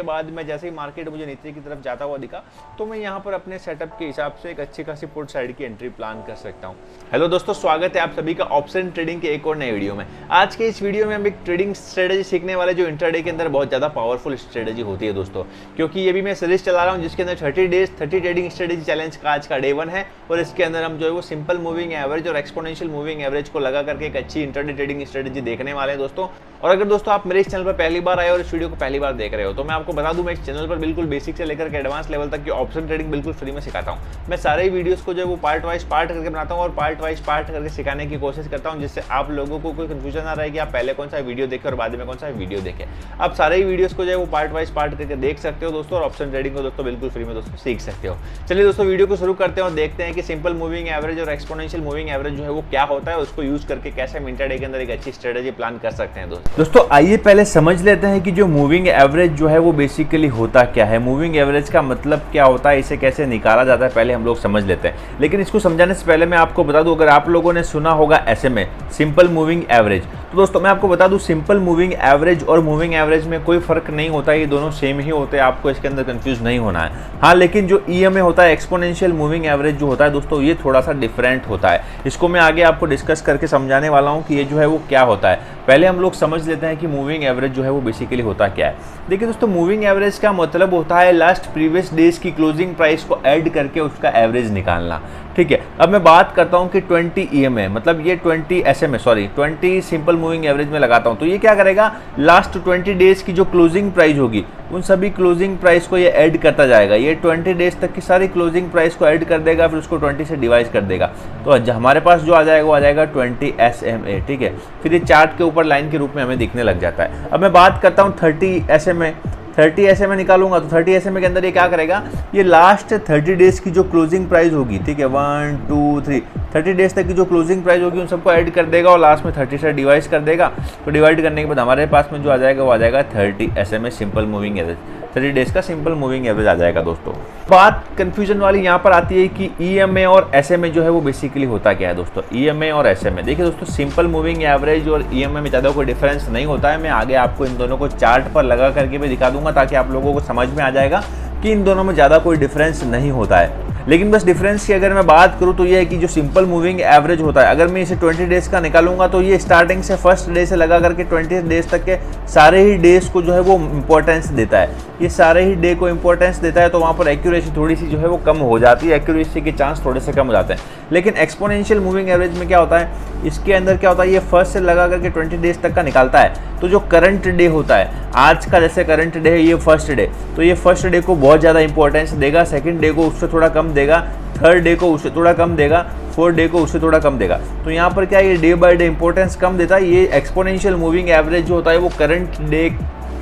के बाद मैं जैसे ही मार्केट मुझे नीचे की तरफ जाता हुआ दिखा तो मैं यहाँ पर अपने सेटअप के हिसाब से एक अच्छी खासी पुट साइड की एंट्री प्लान कर सकता हूँ। हेलो दोस्तों, स्वागत है आप सभी का ऑप्शन ट्रेडिंग के एक और नए वीडियो में। आज के इस वीडियो में हम एक ट्रेडिंग स्ट्रेटेजी सीखने वाले जो इंट्राडे के अंदर बहुत ज़्यादा पावरफुल स्ट्रेटेजी होती है दोस्तों, क्योंकि ये भी मैं सीरीज चला रहा हूँ जिसके अंदर 30 डेज 30 ट्रेडिंग स्ट्रेटेजी चैलेंज का आज का डे 1 है और इसके अंदर हम जो है वो सिंपल मूविंग एवरेज और एक्सपोनेंशियल मूविंग एवरेज को लगा करके एक अच्छी इंट्राडे ट्रेडिंग स्ट्रेटेजी देखने वाले हैं दोस्तों। और अगर दोस्तों आप मेरे इस चैनल पर पहली बार आए और इस वीडियो को पहली बार देख रहे हो तो मैं आपको बता दूं, मैं इस चैनल पर बिल्कुल बेसिक से लेकर के एडवांस लेवल तक की ऑप्शन ट्रेडिंग बिल्कुल फ्री में सिखाता हूं। मैं सारे ही वीडियोस को जो है वो पार्ट वाइज पार्ट करके बनाता हूं और पार्ट वाइज पार्ट करके सिखाने की कोशिश करता हूं, जिससे आप लोगों को कोई कंफ्यूजन ना रहे कि आप पहले कौन सा वीडियो देखें और बाद में कौन सा वीडियो देखें। आप सारे ही वीडियोस को जो है वो पार्ट वाइज पार्ट करके देख सकते हो दोस्तों और ऑप्शन ट्रेडिंग को दोस्तों बिल्कुल फ्री में दोस्तों सीख सकते हो। चलिए दोस्तों वीडियो को शुरू करते हैं और देखते हैं कि सिंपल मूविंग एवरेज और एक्सपोनेंशियल मूविंग एवरेज जो है वो क्या होता है, उसको यूज करके कैसे हम इंट्राडे के अंदर एक अच्छी स्ट्रेटेजी प्लान कर सकते हैं दोस्तों। आइए पहले समझ लेते हैं कि जो मूविंग एवरेज जो है वो बेसिकली होता क्या है, मूविंग एवरेज का मतलब क्या होता है, इसे कैसे निकाला जाता है, पहले हम लोग समझ लेते हैं। लेकिन इसको समझाने से पहले मैं आपको बता दूं, अगर आप लोगों ने सुना होगा SMA सिंपल मूविंग एवरेज, तो दोस्तों मैं आपको बता दूं सिंपल मूविंग एवरेज और मूविंग एवरेज में कोई फर्क नहीं होता है, ये दोनों सेम ही होते हैं, आपको इसके अंदर कंफ्यूज नहीं होना है। हाँ, लेकिन जो EMA होता है एक्सपोनेंशियल मूविंग एवरेज जो होता है दोस्तों, ये थोड़ा सा डिफरेंट होता है। इसको मैं आगे आपको डिस्कस करके समझाने वाला हूँ कि ये जो है वो क्या होता है। पहले हम लोग समझ लेते हैं कि मूविंग एवरेज जो है वो बेसिकली होता क्या है। देखिए दोस्तों, मूविंग एवरेज का मतलब होता है लास्ट प्रीवियस डेज की क्लोजिंग प्राइस को ऐड करके उसका एवरेज निकालना। ठीक है, अब मैं बात करता हूं कि 20 EMA मतलब ये 20 SMA 20 सिंपल मूविंग एवरेज में लगाता हूं, तो ये क्या करेगा, लास्ट 20 डेज की जो क्लोजिंग प्राइस होगी उन सभी क्लोजिंग प्राइस को ये ऐड करता जाएगा। ये 20 डेज तक की सारी क्लोजिंग प्राइस को ऐड कर देगा, फिर उसको 20 से डिवाइड कर देगा, तो हमारे पास जो आ जाएगा वो आ जाएगा 20 SMA। ठीक है, फिर ये चार्ट के ऊपर लाइन के रूप में हमें दिखने लग जाता है। अब मैं बात करता हूँ 30 SMA निकालूंगा, तो 30 SMA के अंदर ये क्या करेगा, ये लास्ट 30 डेज की जो क्लोजिंग प्राइस होगी, ठीक है 1 2 3 30 डेज तक की जो क्लोजिंग प्राइस होगी उन सबको ऐड कर देगा और लास्ट में 30 से डिवाइड कर देगा। तो डिवाइड करने के बाद हमारे पास में जो आ जाएगा वो आ जाएगा 30 SMA simple moving average, 30 days का सिंपल मूविंग एवरेज आ जाएगा दोस्तों। बात कंफ्यूजन वाली यहाँ पर आती है कि EMA और SMA जो है वो बेसिकली होता क्या है दोस्तों। EMA और SMA, देखिए दोस्तों, सिंपल मूविंग एवरेज और EMA में ज़्यादा कोई डिफरेंस नहीं होता है। मैं आगे आपको इन दोनों को चार्ट पर लगा करके भी दिखा दूंगा ताकि आप लोगों को समझ में आ जाएगा कि इन दोनों में ज़्यादा कोई डिफरेंस नहीं होता है। लेकिन बस डिफरेंस की अगर मैं बात करूं तो ये है कि जो सिंपल मूविंग एवरेज होता है, अगर मैं इसे 20 डेज का निकालूंगा तो ये स्टार्टिंग से फर्स्ट डे से लगा करके 20 डेज तक के सारे ही डेज को जो है वो इंपॉर्टेंस देता है। ये सारे ही डे को इंपॉर्टेंस देता है, तो वहाँ पर एक्यूरेसी थोड़ी सी जो है वो कम हो जाती है, एक्यूरेसी के चांस थोड़े से कम हो जाते हैं। लेकिन एक्सपोनेंशियल मूविंग एवरेज में क्या होता है, इसके अंदर क्या होता है, ये फर्स्ट से लगा करके 20 डेज तक का निकालता है। तो जो करंट डे होता है, आज का जैसे करंट डे है ये फर्स्ट डे, तो ये फर्स्ट डे को बहुत ज़्यादा इंपॉर्टेंस देगा, सेकंड डे को उससे थोड़ा कम देगा, थर्ड डे को उससे थोड़ा कम देगा, फोर्थ डे को उससे थोड़ा कम देगा। तो यहाँ पर क्या है, ये डे बाय डे इंपॉर्टेंस कम देता है। ये एक्सपोनेंशियल मूविंग एवरेज जो होता है वो करंट डे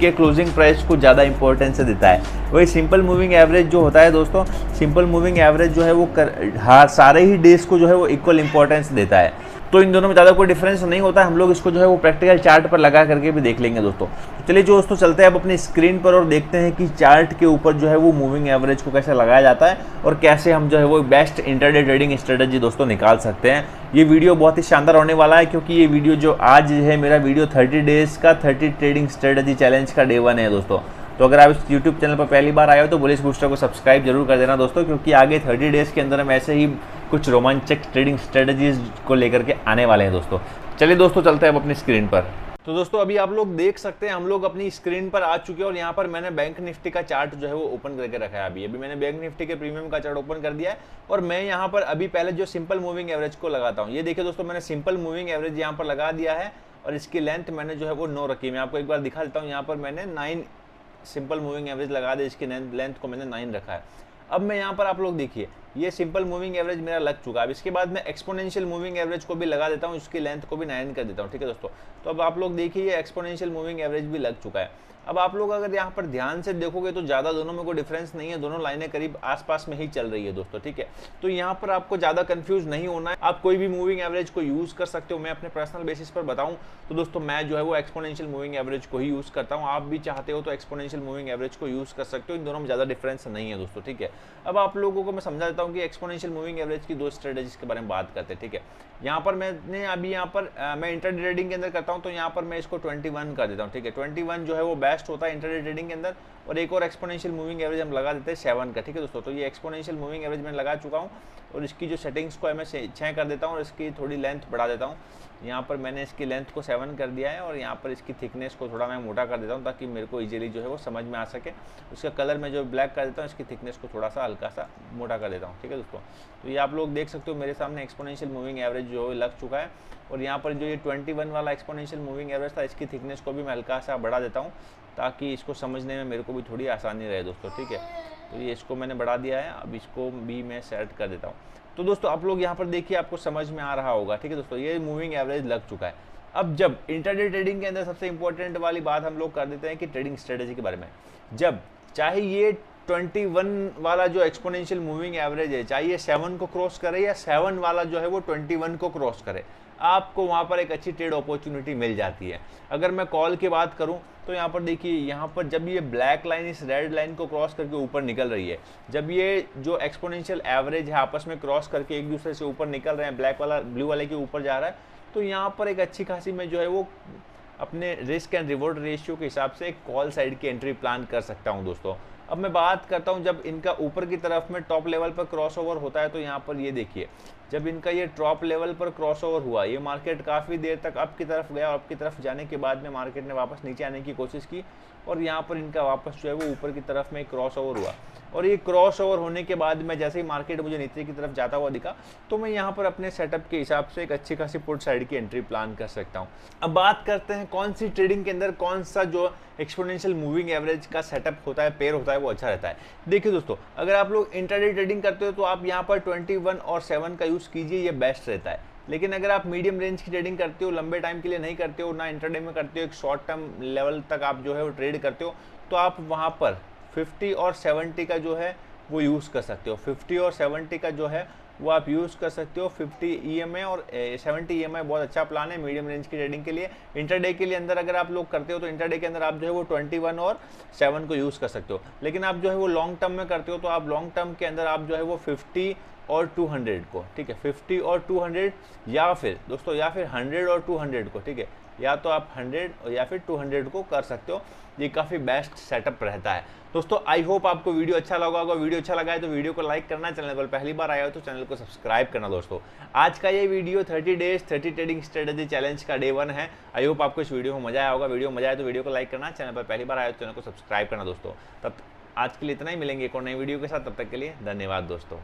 के क्लोजिंग प्राइस को ज़्यादा इंपॉर्टेंस देता है। वही सिंपल मूविंग एवरेज जो होता है दोस्तों, सिंपल मूविंग एवरेज जो है वो सारे ही डेज को जो है वो इक्वल इंपॉर्टेंस देता है। तो इन दोनों में ज़्यादा कोई डिफरेंस नहीं होता है। हम लोग इसको जो है वो प्रैक्टिकल चार्ट पर लगा करके भी देख लेंगे दोस्तों। चलिए जो दोस्तों चलते हैं अब अपनी स्क्रीन पर और देखते हैं कि चार्ट के ऊपर जो है वो मूविंग एवरेज को कैसे लगाया जाता है और कैसे हम जो है वो बेस्ट इंट्राडे ट्रेडिंग स्ट्रेटेजी दोस्तों निकाल सकते हैं। ये वीडियो बहुत ही शानदार होने वाला है, क्योंकि ये वीडियो जो आज है मेरा वीडियो 30 डेज का 30 ट्रेडिंग स्ट्रेटेजी चैलेंज का डे 1 है दोस्तों। तो अगर आप इस YouTube चैनल पर पहली बार आए हो तो बुलिश बूस्टर को सब्सक्राइब जरूर कर देना दोस्तों, क्योंकि आगे 30 डेज के अंदर हम ऐसे ही कुछ रोमांचक ट्रेडिंग स्ट्रेटजीज को लेकर के आने वाले हैं दोस्तों। चलिए दोस्तों चलते हैं अब अपनी स्क्रीन पर। तो दोस्तों अभी आप लोग देख सकते हैं हम लोग अपनी स्क्रीन पर आ चुके हैं और यहाँ पर मैंने बैंक निफ्टी का चार्ट जो है वो ओपन करके रखा है। अभी मैंने बैंक निफ्टी के प्रीमियम का चार्ट ओपन कर दिया है और मैं यहाँ पर अभी पहले जो सिंपल मूविंग एवरेज को लगाता हूँ। ये देखिए दोस्तों, मैंने सिंपल मूविंग एवरेज यहाँ पर लगा दिया है और इसकी लेंथ मैंने जो है वो 9 रखी है। मैं आपको एक बार दिखा देता हूँ, यहाँ पर मैंने 9 सिंपल मूविंग एवरेज लगा दे, इसकी लेंथ को मैंने 9 रखा है। अब मैं यहाँ पर आप लोग देखिए, ये सिंपल मूविंग एवरेज मेरा लग चुका है। अब इसके बाद मैं एक्सपोनेंशियल मूविंग एवरेज को भी लगा देता हूँ, इसकी लेंथ को भी 9 कर देता हूँ। ठीक है दोस्तों, तो अब आप लोग देखिए ये एक्सपोनेंशियल मूविंग एवरेज भी लग चुका है। अब आप लोग अगर यहाँ पर ध्यान से देखोगे तो ज़्यादा दोनों में कोई डिफरेंस नहीं है, दोनों लाइनें करीब आसपास में ही चल रही है दोस्तों। ठीक है, तो यहाँ पर आपको ज़्यादा कंफ्यूज नहीं होना है, आप कोई भी मूविंग एवरेज को यूज़ कर सकते हो। मैं अपने पर्सनल बेसिस पर बताऊँ तो दोस्तों मैं जो है वो एक्सपोनेंशियल मूविंग एवरेज को ही यूज़ करता हूँ। आप भी चाहते हो तो एक्सपोनेंशियल मूविंग एवरेज को यूज़ कर सकते हो, इन दोनों में ज़्यादा डिफरेंस नहीं है दोस्तों। ठीक है, अब आप लोगों को मैं समझा देता करता हूँ कि एक्सपोनेंशियल मूविंग एवरेज की 2 स्ट्रेटजीज के बारे में बात करते हैं। ठीक है, यहाँ पर मैंने अभी मैं इंट्राडे ट्रेडिंग के अंदर करता हूँ, तो यहाँ पर मैं इसको 21 कर देता हूँ। ठीक है, 21 जो है वो बेस्ट होता है इंट्राडे ट्रेडिंग के अंदर। और एक और एक्सपोनेंशियल मूविंग एवरेज हम लगा देते हैं 7 का। ठीक है दोस्तों, तो ये एक्सपोनेंशियल मूविंग एवरेज मैं लगा चुका हूँ और इसकी जो सेटिंग्स को है मैं 6 कर देता हूँ और इसकी थोड़ी लेंथ बढ़ा देता हूँ। यहाँ पर मैंने इसकी लेंथ को 7 कर दिया है और यहाँ पर इसकी थिकनेस को थोड़ा मैं मोटा कर देता हूँ ताकि मेरे को इजीली जो है वो समझ में आ सके। उसका कलर मैं जो ब्लैक कर देता हूँ, इसकी थिकनेस को थोड़ा सा हल्का सा मोटा कर देता हूँ। ठीक है दोस्तों, तो ये आप लोग देख सकते हो मेरे सामने एक्सपोनेंशियल मूविंग एवरेज जो लग चुका है। और यहाँ पर जो ये 21 वाला एक्सपोनेंशियल मूविंग एवरेज था, इसकी थिकनेस को भी मैं हल्का सा बढ़ा देता हूँ ताकि इसको समझने में मेरे को भी थोड़ी आसानी रहे दोस्तों। ठीक है, तो ये इसको मैंने बढ़ा दिया है, अब इसको भी मैं सेट कर देता हूँ। तो दोस्तों आप लोग यहाँ पर देखिए, आपको समझ में आ रहा होगा। ठीक है दोस्तों, ये मूविंग एवरेज लग चुका है। अब जब इंट्राडे ट्रेडिंग के अंदर सबसे इंपॉर्टेंट वाली बात हम लोग कर देते हैं कि ट्रेडिंग स्ट्रेटेजी के बारे में, जब चाहे ये 21 वाला जो एक्सपोनेंशियल मूविंग एवरेज है, चाहे ये 7 को क्रॉस करे या 7 वाला जो है वो 21 को क्रॉस करे, आपको वहाँ पर एक अच्छी ट्रेड अपॉर्चुनिटी मिल जाती है। अगर मैं कॉल की बात करूँ तो यहाँ पर देखिए, यहाँ पर जब ये ब्लैक लाइन इस रेड लाइन को क्रॉस करके ऊपर निकल रही है, जब ये जो एक्सपोनेंशियल एवरेज है आपस में क्रॉस करके एक दूसरे से ऊपर निकल रहे हैं, ब्लैक वाला ब्लू वाले के ऊपर जा रहा है, तो यहाँ पर एक अच्छी खासी मैं जो है वो अपने रिस्क एंड रिवॉर्ड रेशियो के हिसाब से एक कॉल साइड की एंट्री प्लान कर सकता हूँ दोस्तों। अब मैं बात करता हूँ जब इनका ऊपर की तरफ में टॉप लेवल पर क्रॉस ओवर होता है, तो यहाँ पर ये देखिए, जब इनका ये टॉप लेवल पर क्रॉस ओवर हुआ, ये मार्केट काफ़ी देर तक अप की तरफ गया और अप की तरफ जाने के बाद में मार्केट ने वापस नीचे आने की कोशिश की और यहाँ पर इनका वापस जो है वो ऊपर की तरफ में क्रॉस ओवर हुआ। और ये क्रॉस ओवर होने के बाद में जैसे ही मार्केट मुझे नीचे की तरफ जाता हुआ दिखा, तो मैं यहाँ पर अपने सेटअप के हिसाब से एक अच्छी खासी पुट साइड की एंट्री प्लान कर सकता हूँ। अब बात करते हैं कौन सी ट्रेडिंग के अंदर कौन सा जो एक्सपोनेंशियल मूविंग एवरेज का सेटअप होता है, पेयर होता है, वो अच्छा रहता है। देखिए दोस्तों, अगर आप लोग इंट्राडे ट्रेडिंग करते हो तो आप यहाँ पर 21 और 7 का यूज़ कीजिए, ये बेस्ट रहता है। लेकिन अगर आप मीडियम रेंज की ट्रेडिंग करते हो, लंबे टाइम के लिए नहीं करते हो, ना इंट्राडे में करते हो, एक शॉर्ट टर्म लेवल तक आप जो है वो ट्रेड करते हो, तो आप वहाँ पर 50 और 70 का जो है वो यूज़ कर सकते हो। 50 और 70 का जो है वो आप यूज़ कर सकते हो। 50 EMA और 70 EMA बहुत अच्छा प्लान है मीडियम रेंज की ट्रेडिंग के लिए। इंटरडे के लिए अंदर अगर आप लोग करते हो तो इंटरडे के अंदर आप जो है वो 21 और 7 को यूज़ कर सकते हो। लेकिन आप जो है वो लॉन्ग टर्म में करते हो तो आप लॉन्ग टर्म के अंदर आप जो है वो 50 और 200 को, ठीक है, 50 और 200 या फिर दोस्तों या फिर 100 और 200 को, ठीक है, या तो आप 100 या फिर 200 को कर सकते हो। ये काफ़ी बेस्ट सेटअप रहता है दोस्तों। आई होप आपको वीडियो अच्छा लगा होगा। वीडियो अच्छा लगा है तो वीडियो को लाइक करना, चैनल पर पहली बार आया हो तो चैनल को सब्सक्राइब करना दोस्तों। आज का ये video 30 days 30 trading strategy challenge का डे 1 है। आई होप आपको इस वीडियो में मजा आया होगा। वीडियो मजा आया तो वीडियो को लाइक करना, चैनल पर पहली बार आया तो चैनल को सब्सक्राइब करना दोस्तों। तब आज के लिए इतना ही, मिलेंगे एक और नई वीडियो के साथ, तब तक के लिए धन्यवाद दोस्तों।